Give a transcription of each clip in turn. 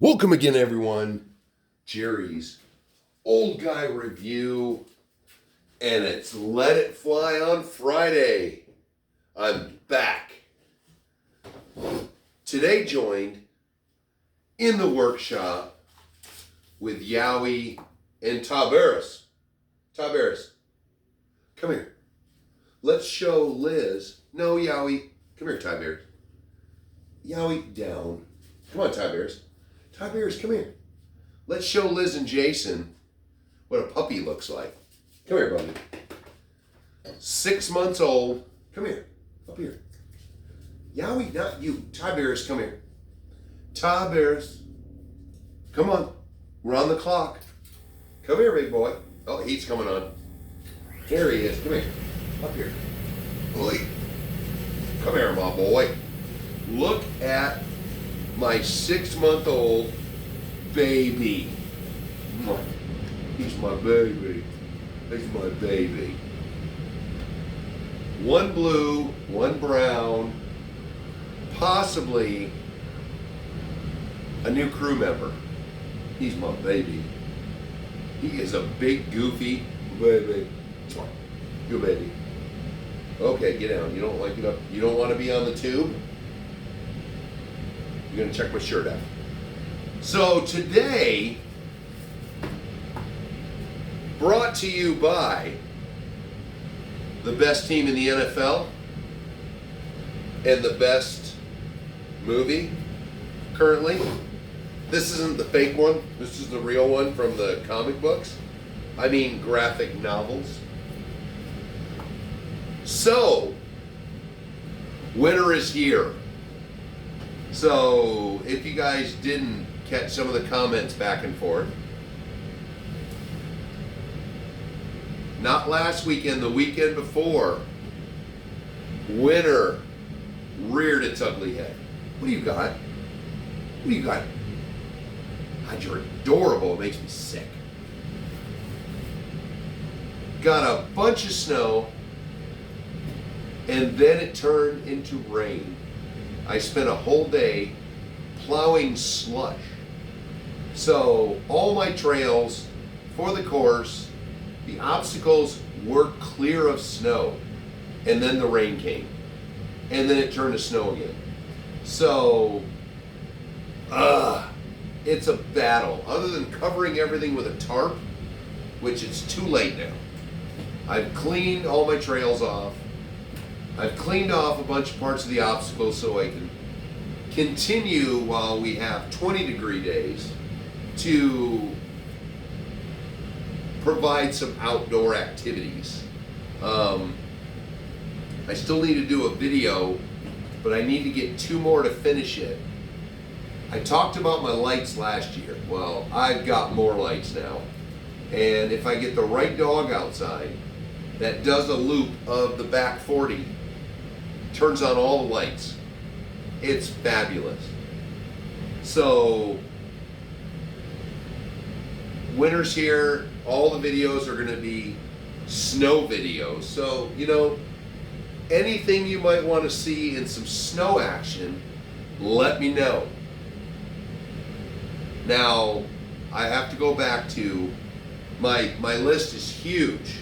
Welcome again, everyone. Jerry's Old Guy Review, and it's Let It Fly on Friday. I'm back. Today joined in the workshop with Yowie and Taberis. Taberis, come here. Let's show Liz. No, Yowie. Come here, Taberis. Yowie, down. Come on, Taberis. Taberis, come here. Let's show Liz and Jason what a puppy looks like. Come here, buddy. 6 months old. Come here. Up here. Yowie, not you. Taberis, come here. Taberis. Come on. We're on the clock. Come here, big boy. Oh, he's coming on. There he is. Come here. Up here. Boy. Come here, my boy. Look at my 6-month-old baby. He's my baby. He's my baby. One blue, one brown, possibly a new crew member. He's my baby. He is a big, goofy baby. Good baby. Okay, get down. You don't like it up. You don't want to be on the tube? You're going to check my shirt out. So today, brought to you by the best team in the NFL and the best movie currently. This isn't the fake one. This is the real one from the comic books. I mean graphic novels. So, winter is here. So, if you guys didn't catch some of the comments back and forth, not last weekend, the weekend before, winter reared its ugly head. What do you got? What do you got? God, you're adorable. It makes me sick. Got a bunch of snow, and then it turned into rain. I spent a whole day plowing slush. So all my trails for the course, the obstacles were clear of snow. And then the rain came. And then it turned to snow again. So, it's a battle. Other than covering everything with a tarp, which it's too late now. I've cleaned all my trails off. I've cleaned off a bunch of parts of the obstacles so I can continue while we have 20-degree days to provide some outdoor activities. I still need to do a video, but I need to get 2 more to finish it. I talked about my lights last year. Well, I've got more lights now. And if I get the right dog outside that does a loop of the back 40, turns on all the lights, it's fabulous. So winter's here. All the videos are going to be snow videos. So, anything you might want to see in some snow action, let me know. Now, I have to go back to my list is huge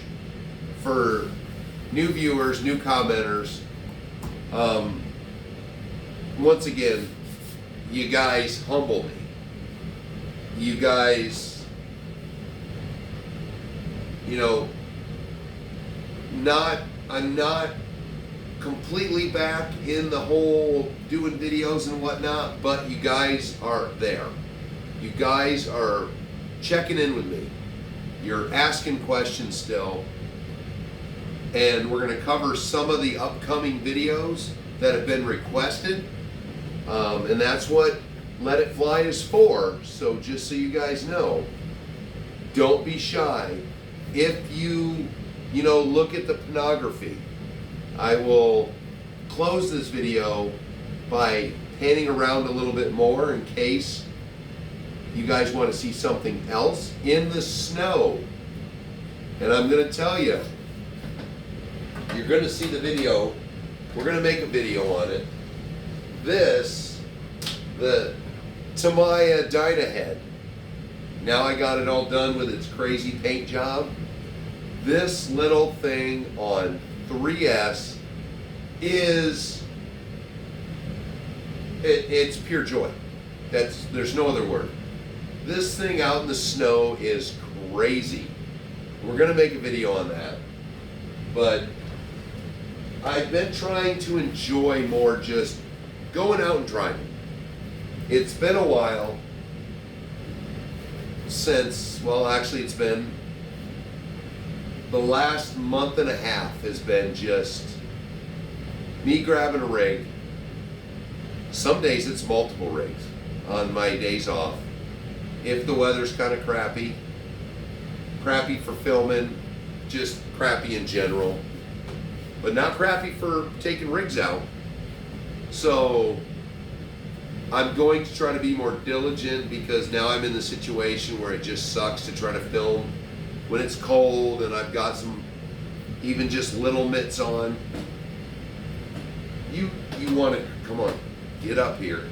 for new viewers, new commenters. Once again, you guys humble me. You guys, I'm not completely back in the whole doing videos and whatnot, but you guys are there. You guys are checking in with me. You're asking questions still. And we're going to cover some of the upcoming videos that have been requested. And that's what Let It Fly is for. So just so you guys know, don't be shy. If you look at the pornography, I will close this video by panning around a little bit more in case you guys want to see something else in the snow. And I'm going to tell you, you're going to see the video. We're going to make a video on it. The to my Dynahead. Now I got it all done with its crazy paint job. This little thing on 3S is, it's pure joy. There's no other word. This thing out in the snow is crazy. We're gonna make a video on that. But I've been trying to enjoy more just going out and driving. It's been a while since, well, actually it's been, the last month and a half has been just me grabbing a rig. Some days it's multiple rigs on my days off. If the weather's kind of crappy for filming, just crappy in general, but not crappy for taking rigs out. So I'm going to try to be more diligent, because now I'm in the situation where it just sucks to try to film when it's cold and I've got some even just little mitts on. You want to, come on, get up here.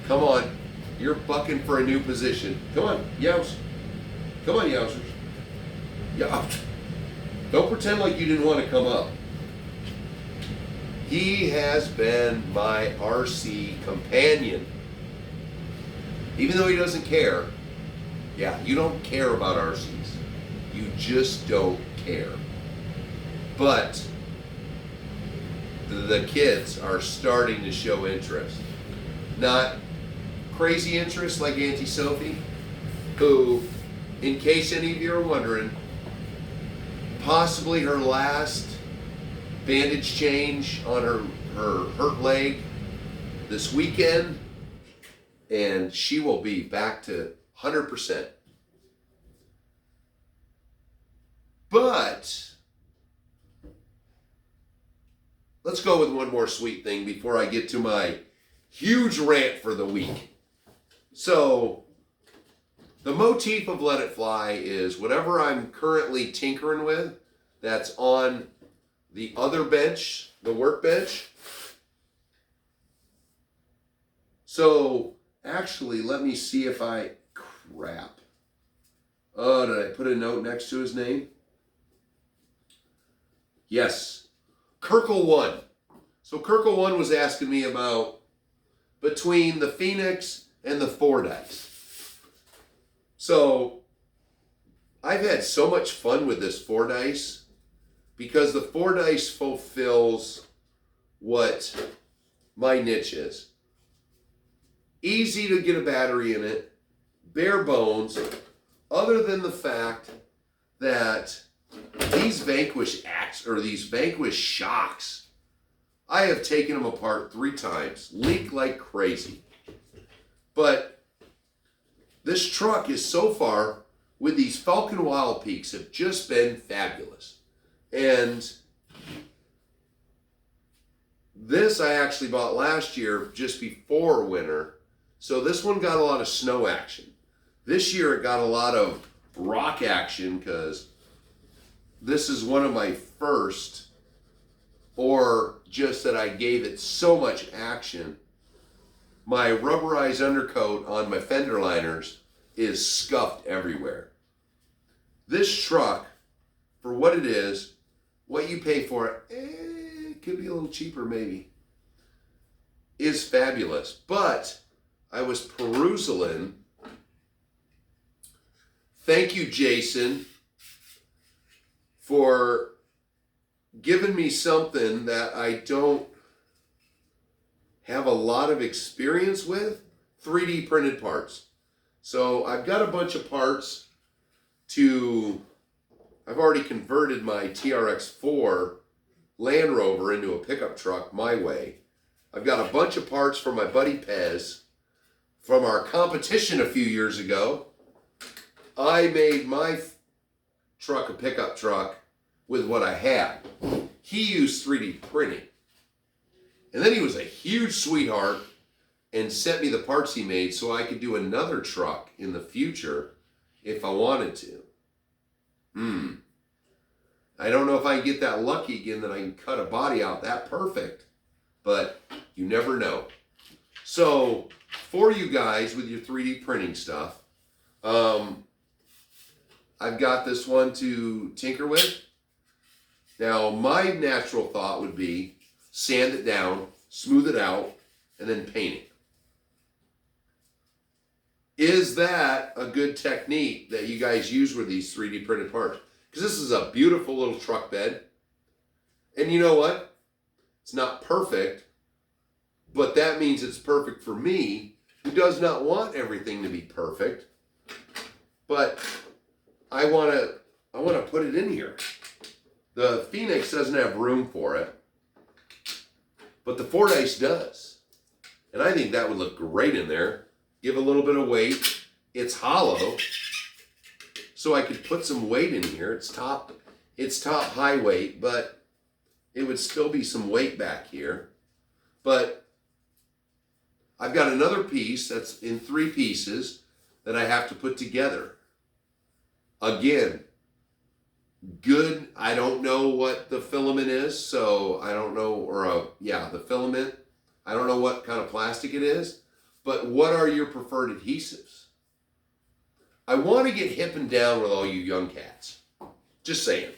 Come on, you're bucking for a new position. Come on, yows. Come on, yowzers. Yeah. Don't pretend like you didn't want to come up. He has been my RC companion. Even though he doesn't care. Yeah, you don't care about RCs. You just don't care. But the kids are starting to show interest. Not crazy interest like Auntie Sophie, who, in case any of you are wondering, possibly her last bandage change on her hurt leg this weekend, and she will be back to 100%. But let's go with one more sweet thing before I get to my huge rant for the week. So the motif of Let It Fly is whatever I'm currently tinkering with that's on the other bench, the workbench. So actually, let me see if crap. Oh, did I put a note next to his name? Yes, Kirkle1. So Kirkle1 was asking me about between the Phoenix and the 4-dice. So I've had so much fun with this 4-dice, because the 4-dice fulfills what my niche is. Easy to get a battery in it, bare bones, other than the fact that these Vanquish shocks, I have taken them apart 3 times, leak like crazy. But this truck is so far, with these Falcon Wild Peaks, have just been fabulous. And this I actually bought last year just before winter. So this one got a lot of snow action. This year it got a lot of rock action, because this is one of my first, or just that I gave it so much action. My rubberized undercoat on my fender liners is scuffed everywhere. This truck, for what it is, what you pay for it, it could be a little cheaper maybe, is fabulous. But I was perusing. Thank you, Jason, for giving me something that I don't have a lot of experience with, 3D printed parts. So I've got a bunch of parts I've already converted my TRX4 Land Rover into a pickup truck my way. I've got a bunch of parts for my buddy Pez from our competition a few years ago. I made my truck a pickup truck with what I had. He used 3D printing. And then he was a huge sweetheart and sent me the parts he made so I could do another truck in the future if I wanted to. I don't know if I can get that lucky again that I can cut a body out that perfect, but you never know. So for you guys with your 3D printing stuff. I've got this one to tinker with. Now, my natural thought would be sand it down, smooth it out, and then paint it. Is that a good technique that you guys use with these 3D printed parts? Because this is a beautiful little truck bed. And you know what? It's not perfect, but that means it's perfect for me, who does not want everything to be perfect. But I want to put it in here. The Phoenix doesn't have room for it, but the Fordyce does. And I think that would look great in there. Give a little bit of weight. It's hollow, so I could put some weight in here. It's top high weight, but it would still be some weight back here. But I've got another piece that's in 3 pieces that I have to put together. Again, good. I don't know what the filament is, so I don't know, the filament. I don't know what kind of plastic it is, but what are your preferred adhesives? I want to get hip and down with all you young cats. Just saying.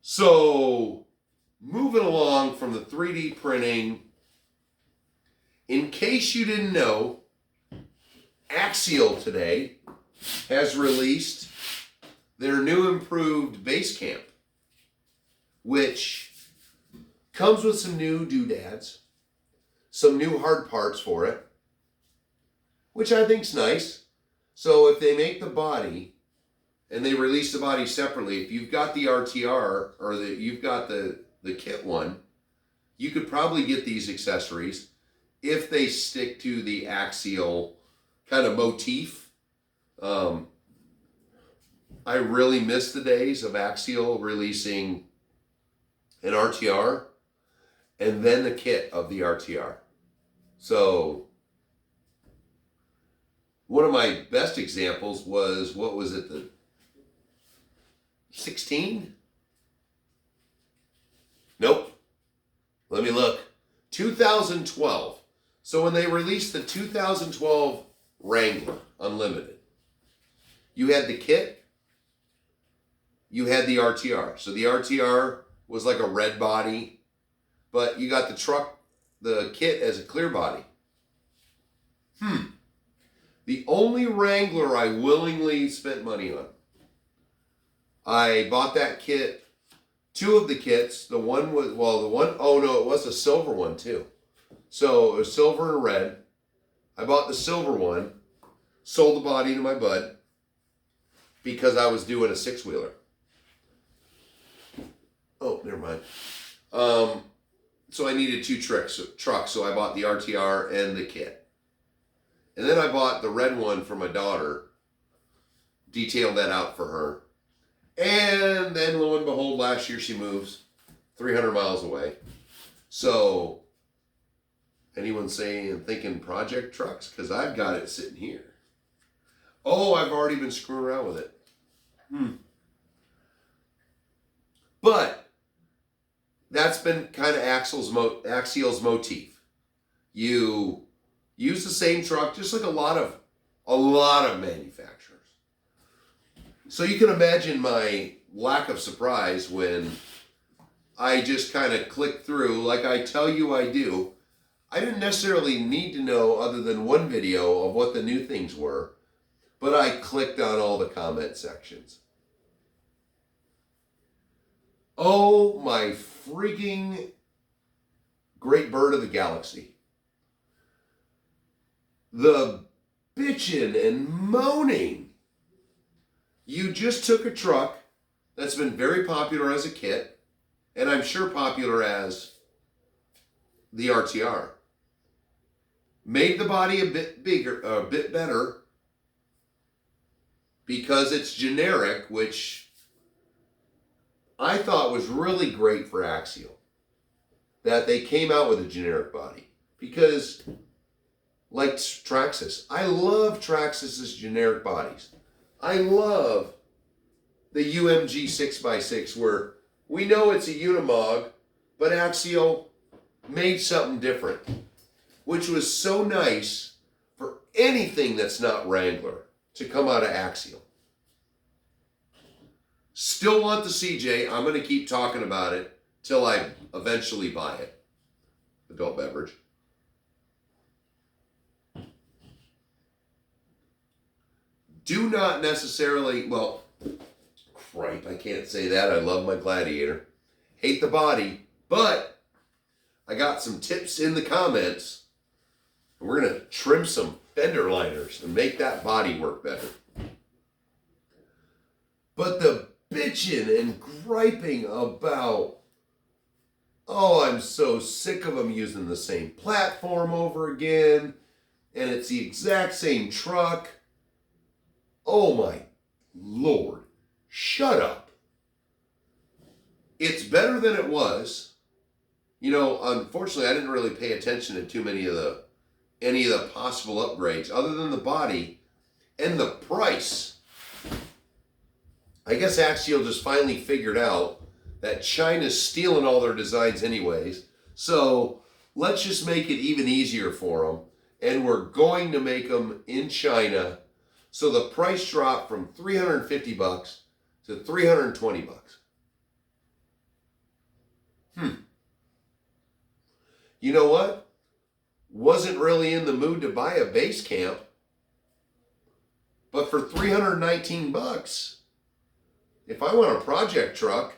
So, moving along from the 3D printing, in case you didn't know, Axial today has released their new improved base camp, which comes with some new doodads, some new hard parts for it, which I think's nice. So if they make the body and they release the body separately, if you've got the RTR or you've got the kit one, you could probably get these accessories if they stick to the Axial kind of motif. I really miss the days of Axial releasing an RTR and then the kit of the RTR. So one of my best examples was, what was it, the 16? Nope. Let me look. 2012. So when they released the 2012 Wrangler Unlimited, you had the kit, you had the RTR. So the RTR was like a red body, but you got the kit as a clear body. The only Wrangler I willingly spent money on. I bought that kit, 2 of the kits. The one was, it was a silver one too. So it was silver and red. I bought the silver one, sold the body to my bud because I was doing a 6-wheeler. Oh, never mind. So I needed 2 trucks, so I bought the RTR and the kit. And then I bought the red one for my daughter, detailed that out for her. And then lo and behold, last year she moves 300 miles away. So, anyone thinking project trucks? Because I've got it sitting here. Oh, I've already been screwing around with it. But that's been kind of Axial's motif. You use the same truck, just like a lot of manufacturers. So you can imagine my lack of surprise when I just kind of clicked through, like I tell you I do. I didn't necessarily need to know other than one video of what the new things were, but I clicked on all the comment sections. Oh my freaking great bird of the galaxy. The bitching and moaning. You just took a truck that's been very popular as a kit, and I'm sure popular as the RTR. Made the body a bit bigger, a bit better, because it's generic, which I thought was really great for Axial. That they came out with a generic body. Because, like Traxxas, I love Traxxas's generic bodies. I love the UMG 6x6 where we know it's a Unimog, but Axial made something different. which was so nice for anything that's not Wrangler to come out of Axial. Still want the CJ. I'm going to keep talking about it till I eventually buy it. Adult beverage. Do not necessarily, well, cripe, I can't say that. I love my Gladiator. Hate the body, but I got some tips in the comments. And we're going to trim some fender liners and make that body work better. But the bitching and griping about, oh, I'm so sick of them using the same platform over again, and it's the exact same truck. Oh my Lord, shut up. It's better than it was. You know, unfortunately, I didn't really pay attention to too many of any of the possible upgrades other than the body and the price. I guess Axial just finally figured out that China's stealing all their designs anyways. So let's just make it even easier for them. And we're going to make them in China. So the price dropped from $350 to $320. You know what? Wasn't really in the mood to buy a base camp. But for $319, if I want a project truck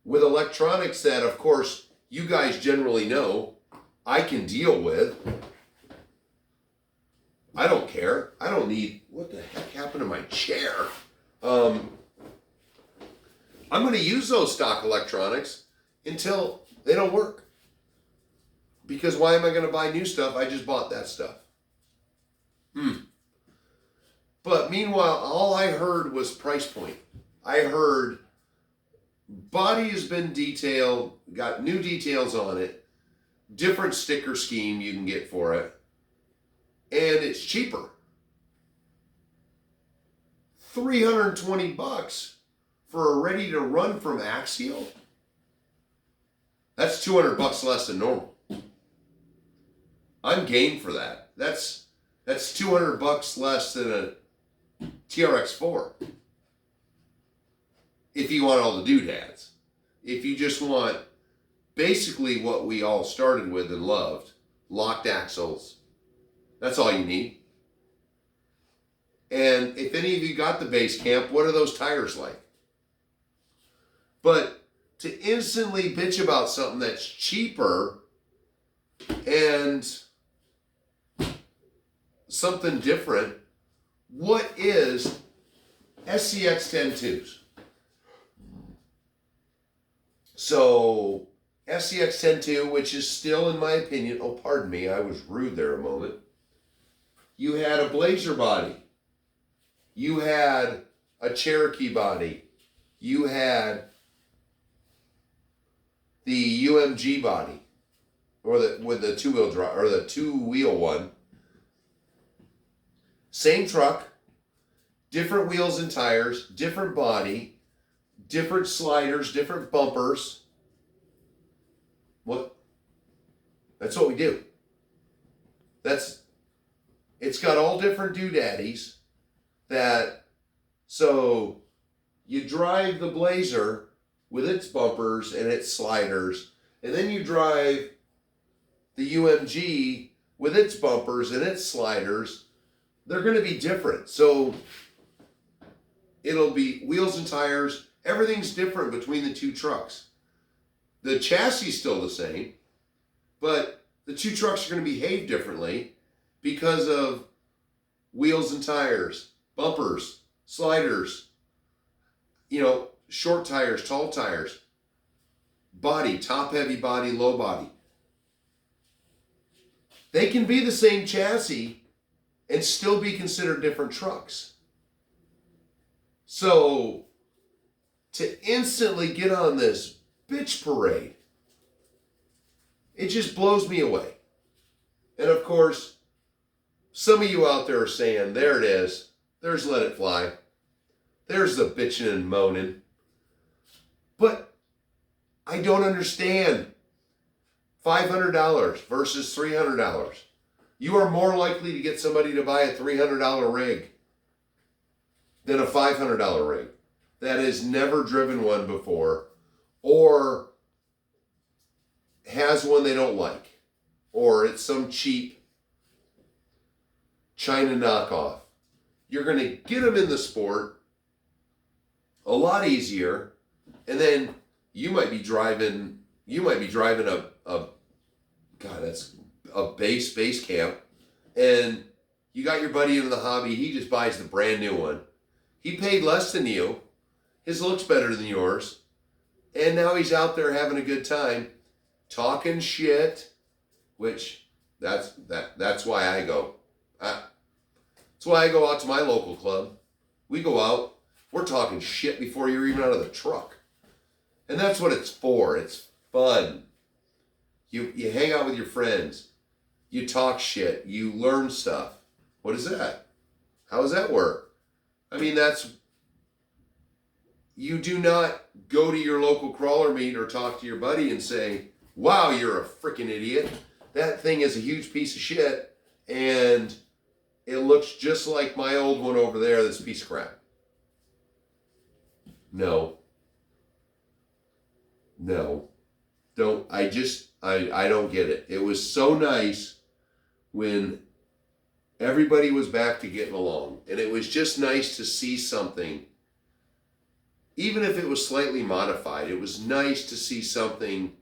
with electronics that, of course, you guys generally know I can deal with, I don't care. I don't need, what the heck happened to my chair? I'm going to use those stock electronics until they don't work. Because why am I going to buy new stuff? I just bought that stuff. But meanwhile, all I heard was price point. I heard body has been detailed, got new details on it, different sticker scheme you can get for it, and it's cheaper. $320 for a ready to run from Axial? That's $200 less than normal. I'm game for that. That's $200 less than a TRX4. If you want all the doodads. If you just want basically what we all started with and loved, locked axles, that's all you need. And if any of you got the base camp, what are those tires like? But to instantly bitch about something that's cheaper and something different, what is SCX 10.2s? So SCX 10.2, which is still, in my opinion, oh, pardon me, I was rude there a moment. You had a Blazer body. You had a Cherokee body. You had the UMG body, or with the two-wheel drive, or the two-wheel one. Same truck, different wheels and tires, different body, different sliders, different bumpers. What? That's what we do. It's got all different doodaddies so you drive the Blazer with its bumpers and its sliders, and then you drive the UMG with its bumpers and its sliders. They're going to be different. So it'll be wheels and tires. Everything's different between the two trucks. The chassis is still the same, but the two trucks are going to behave differently because of wheels and tires, bumpers, sliders, short tires, tall tires, body, top heavy body, low body. They can be the same chassis and still be considered different trucks. So to instantly get on this bitch parade, it just blows me away. And of course, some of you out there are saying, there it is. There's Let It Fly. There's the bitching and moaning. But I don't understand. $500 versus $300. You are more likely to get somebody to buy a $300 rig than a $500 rig that has never driven one before or has one they don't like, or it's some cheap China knockoff. You're going to get them in the sport a lot easier, and then you might be driving a base camp, and you got your buddy into the hobby. He just buys the brand new one. He paid less than you. His looks better than yours. And now he's out there having a good time, talking shit, which that's why I go. That's why I go out to my local club. We go out, we're talking shit before you're even out of the truck. And that's what it's for. It's fun. You hang out with your friends. You talk shit. You learn stuff. What is that? How does that work? I mean, you do not go to your local crawler meet or talk to your buddy and say, wow, you're a freaking idiot. That thing is a huge piece of shit, and it looks just like my old one over there, this piece of crap. No. I don't get it. It was so nice when everybody was back to getting along, and it was just nice to see something. Even if it was slightly modified, it was nice to see something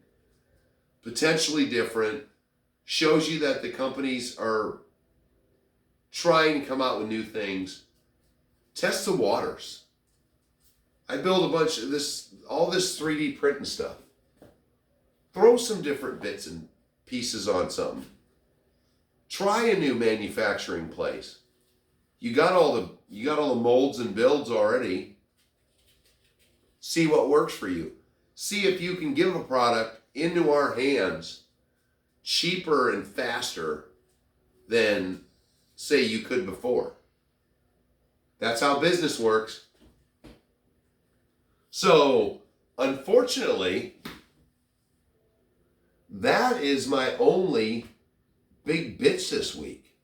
potentially different. Shows you that the companies are trying to come out with new things. Test the waters. I build a bunch of all this 3D printing stuff. Throw some different bits and pieces on something. Try a new manufacturing place. You got all the molds and builds already. See what works for you. See if you can give a product into our hands cheaper and faster than, say, you could before. That's how business works. So, unfortunately, that is my only big bitch this week.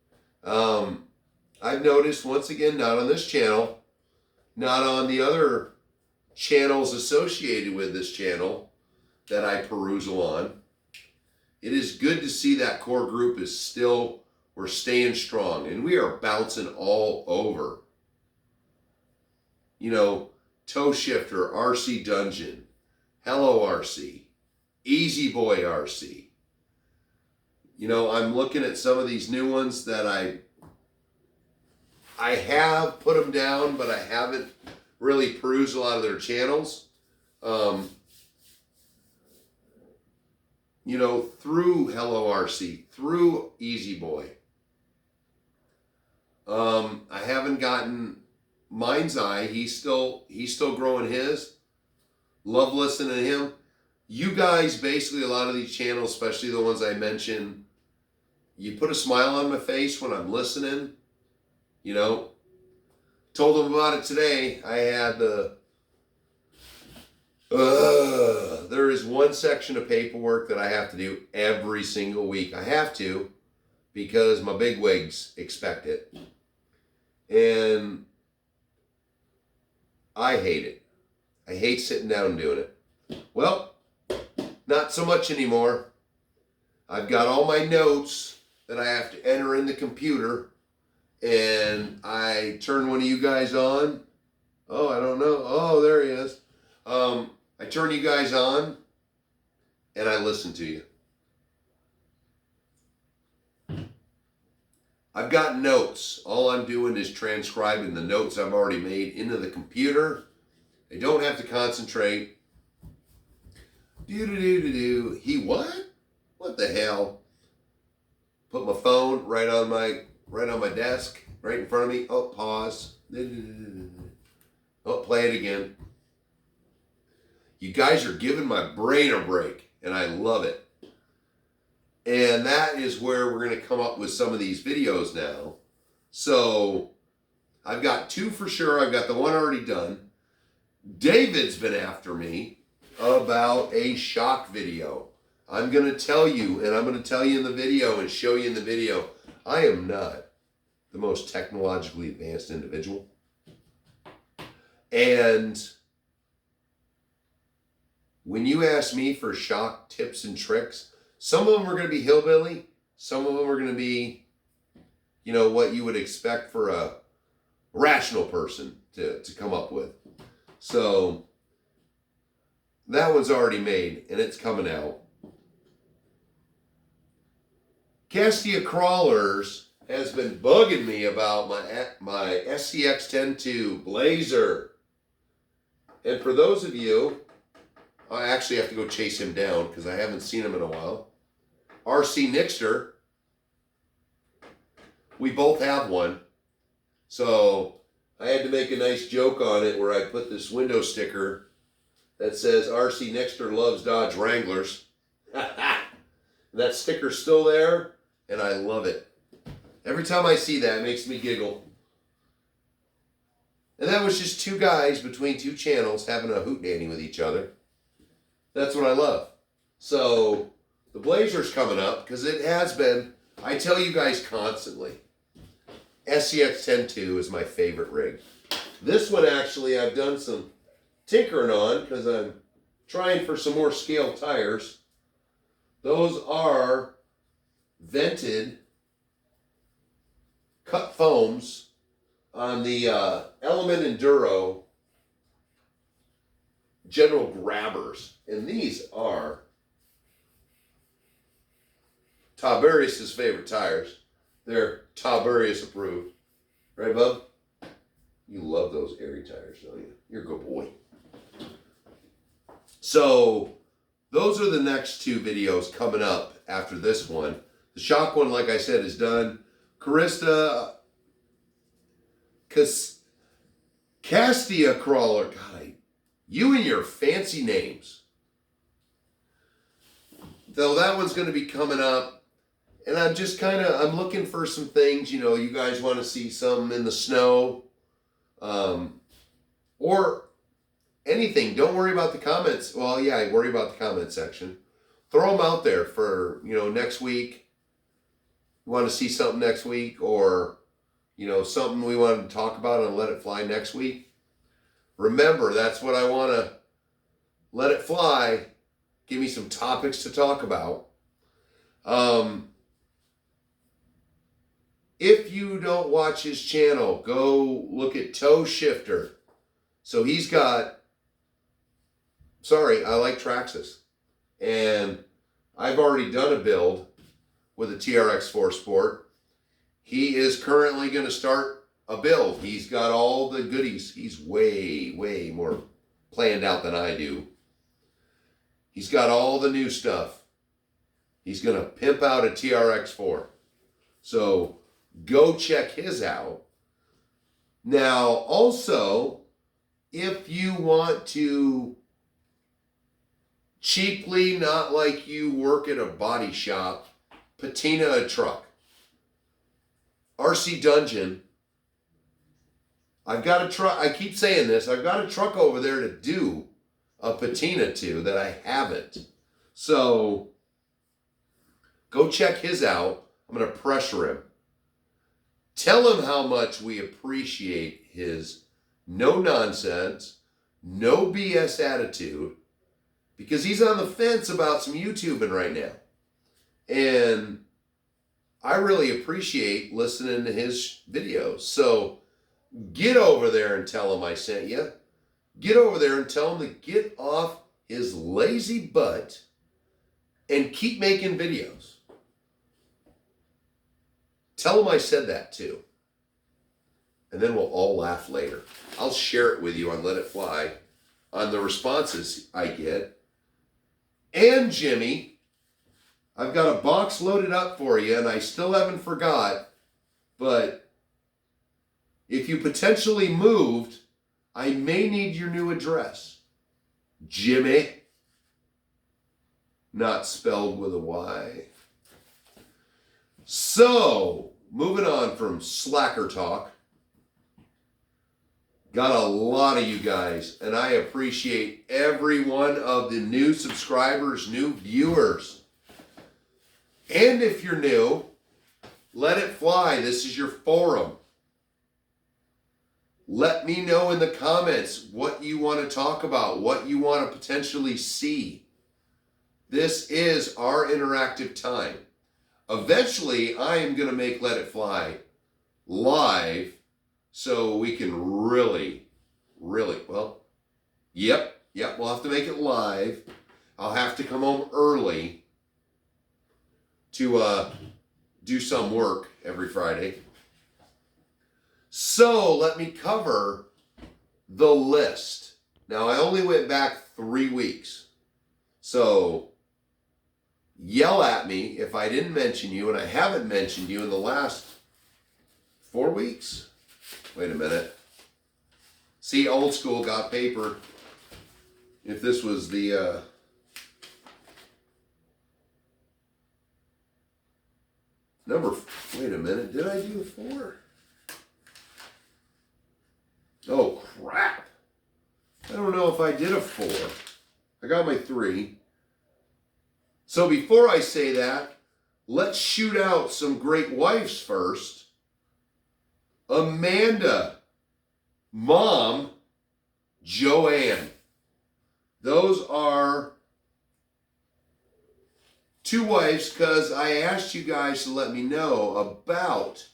I've noticed, once again, not on this channel, not on the other channels associated with this channel that I perusal on. It is good to see that core group we're staying strong, and we are bouncing all over. You know, Toe Shifter, RC Dungeon, Hello RC, Easy Boy RC. You know, I'm looking at some of these new ones that I have put them down, but I haven't really perused a lot of their channels. You know, through Hello RC, through Easy Boy. I haven't gotten Mind's Eye. He's still growing his. Love listening to him. You guys, basically, a lot of these channels, especially the ones I mentioned, you put a smile on my face when I'm listening. You know, told them about it today. I had there is one section of paperwork that I have to do every single week. I have to, because my bigwigs expect it. And I hate it. I hate sitting down and doing it. Well, not so much anymore. I've got all my notes that I have to enter in the computer, and I turn one of you guys on. Oh, I don't know. Oh, there he is. I turn you guys on, and I listen to you. I've got notes. All I'm doing is transcribing the notes I've already made into the computer. I don't have to concentrate. He what? What the hell? Put my phone right on my desk, right in front of me. Oh, pause. Oh, play it again. You guys are giving my brain a break, and I love it. And that is where we're going to come up with some of these videos now. So I've got two for sure. I've got the one already done. David's been after me about a shock video. I'm going to tell you, and I'm going to tell you in the video and show you in the video, I am not the most technologically advanced individual. And when you ask me for shock tips and tricks, some of them are going to be hillbilly. Some of them are going to be, you know, what you would expect for a rational person to come up with. So that one's already made, and it's coming out. Castia Crawlers has been bugging me about my SCX-10-2 Blazer. And for those of you, I actually have to go chase him down because I haven't seen him in a while. RC Nixter. We both have one. So I had to make a nice joke on it where I put this window sticker that says RC Nixter loves Dodge Wranglers. That sticker's still there, and I love it. Every time I see that, it makes me giggle. And that was just two guys between two channels having a hootenanny with each other. That's what I love. So the Blazer's coming up because it has been, I tell you guys constantly, SCX-10-2 is my favorite rig. This one actually I've done some tinkering on because I'm trying for some more scale tires. Those are vented cut foams on the Element Enduro General Grabbers. And these are Tiberius's favorite tires. They're Tiberius approved. Right, bub? You love those airy tires, don't you? You're a good boy. So those are the next two videos coming up after this one. The shock one, like I said, is done. Carista, Castia Crawler. God, you and your fancy names. So that one's going to be coming up. And I'm just I'm looking for some things, you know, you guys want to see some in the snow. Or anything. Don't worry about the comments. Well, yeah, worry about the comment section. Throw them out there for, you know, next week. You want to see something next week, or, you know, something we want to talk about and let it fly next week. Remember, that's what I want to let it fly. Give me some topics to talk about. If you don't watch his channel, go look at Toe Shifter. So he's got, I like Traxxas. And I've already done a build with a TRX4 Sport. He is currently going to start a build. He's got all the goodies. He's way, way more planned out than I do. He's got all the new stuff. He's going to pimp out a TRX4. So go check his out. Now, also, if you want to cheaply, not like you work at a body shop, patina a truck. RC Dungeon. I've got a truck. I keep saying this. I've got a truck over there to do a patina to that I haven't. So go check his out. I'm going to pressure him. Tell him how much we appreciate his no nonsense, no BS attitude, because he's on the fence about some YouTubing right now. And I really appreciate listening to his videos. So get over there and tell him I sent you. Get over there and tell him to get off his lazy butt and keep making videos. Tell him I said that too. And then we'll all laugh later. I'll share it with you on Let It Fly on the responses I get. And Jimmy, I've got a box loaded up for you, and I still haven't forgot, but if you potentially moved, I may need your new address. Jimmy, not spelled with a Y. So, moving on from slacker talk, Got a lot of you guys, and I appreciate every one of the new subscribers, new viewers. And if you're new, let it fly. This is your forum. Let me know in the comments what you want to talk about, what you want to potentially see. This is our interactive time. Eventually, I am going to make Let It Fly live so we can really, well, yep, we'll have to make it live. I'll have to come home early to do some work every Friday. So let me cover the list. Now, I only went back 3 weeks. So yell at me if I didn't mention you, and I haven't mentioned you in the last 4 weeks. Wait a minute. See, old school got paper. If this was the number, wait a minute, did I do 4? Oh, crap. I don't know if I did a 4. I got my 3. So before I say that, let's shoot out some great wives first. Amanda, Mom, Joanne. Those are 2 wives because I asked you guys to let me know about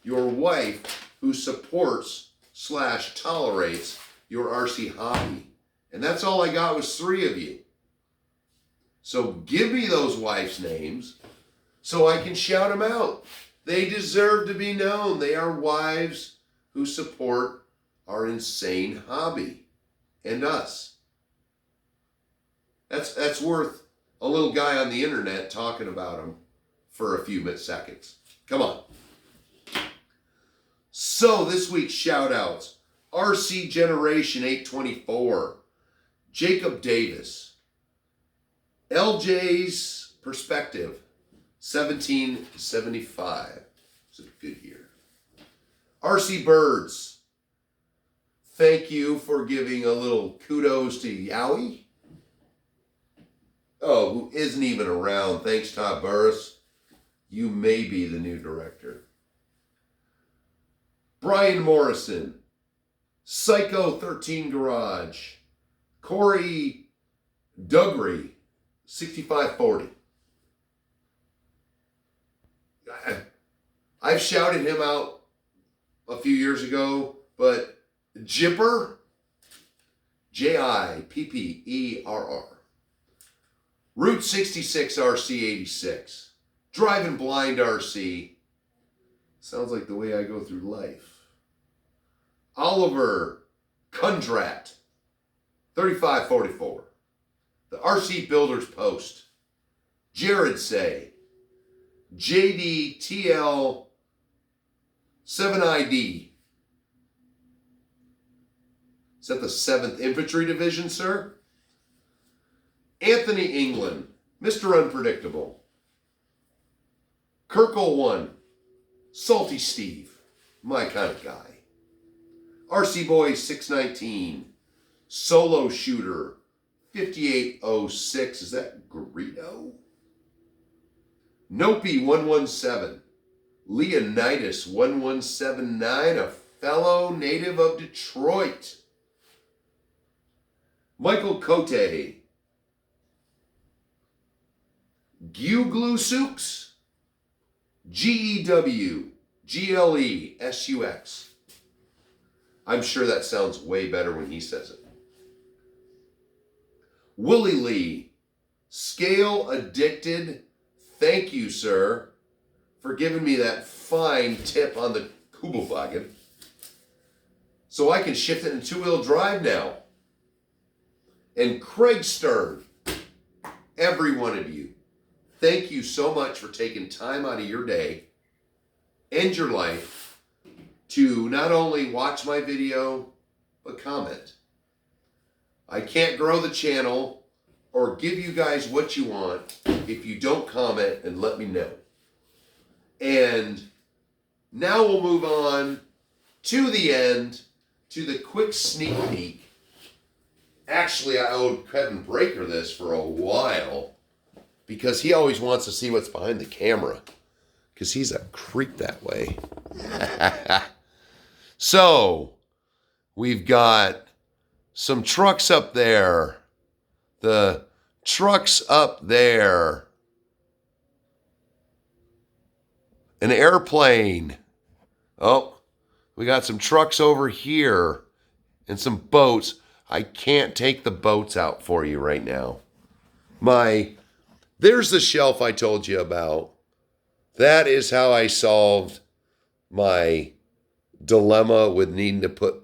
your wife who supports / tolerates your RC hobby. And that's all I got was 3 of you. So give me those wives' names so I can shout them out. They deserve to be known. They are wives who support our insane hobby and us. That's worth a little guy on the internet talking about them for a few seconds. Come on. So this week's shout-outs. RC Generation 824. Jacob Davis. LJ's Perspective. 1775. It's a good year. RC Birds. Thank you for giving a little kudos to Yowie. Oh, who isn't even around. Thanks, Todd Burris. You may be the new director. Brian Morrison. Psycho 13 Garage. Corey Dugry. 6540. I've shouted him out a few years ago, but Jipper, Jipperr. Route 66 RC 86. Driving Blind RC. Sounds like the way I go through life. Oliver Kundrat, 3544. The RC Builders Post. Jared Say. JDTL 7ID. Is that the 7th Infantry Division, sir? Anthony England, Mr. Unpredictable. Kirkle 1, Salty Steve, my kind of guy. RC Boy 619, Solo Shooter 5806, is that Greedo? Nopi 117, Leonidas 1179, a fellow native of Detroit. Michael Cote, Guglusux, GEW, GLESUX. I'm sure that sounds way better when he says it. Willie Lee, Scale Addicted. Thank you, sir, for giving me that fine tip on the Kubelwagen. So I can shift it in 2-wheel drive now. And Craig Stern, every one of you, thank you so much for taking time out of your day and your life to not only watch my video, but comment. I can't grow the channel or give you guys what you want if you don't comment and let me know. And now we'll move on to the end to the quick sneak peek. Actually, I owed Kevin Breaker this for a while because he always wants to see what's behind the camera because he's a creep that way. So, we've got some trucks up there. The trucks up there. An airplane. Oh, we got some trucks over here and some boats. I can't take the boats out for you right now. There's the shelf I told you about. That is how I solved my dilemma with needing to put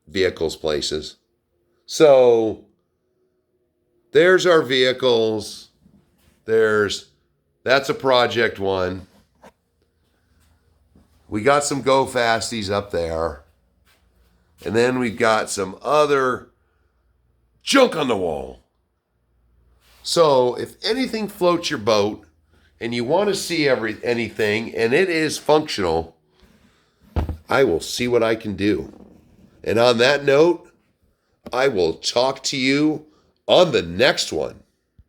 vehicles places. So, there's our vehicles. That's a project one. We got some Go Fasties up there. And then we've got some other junk on the wall. So if anything floats your boat and you want to see anything and it is functional, I will see what I can do. And on that note, I will talk to you on the next one.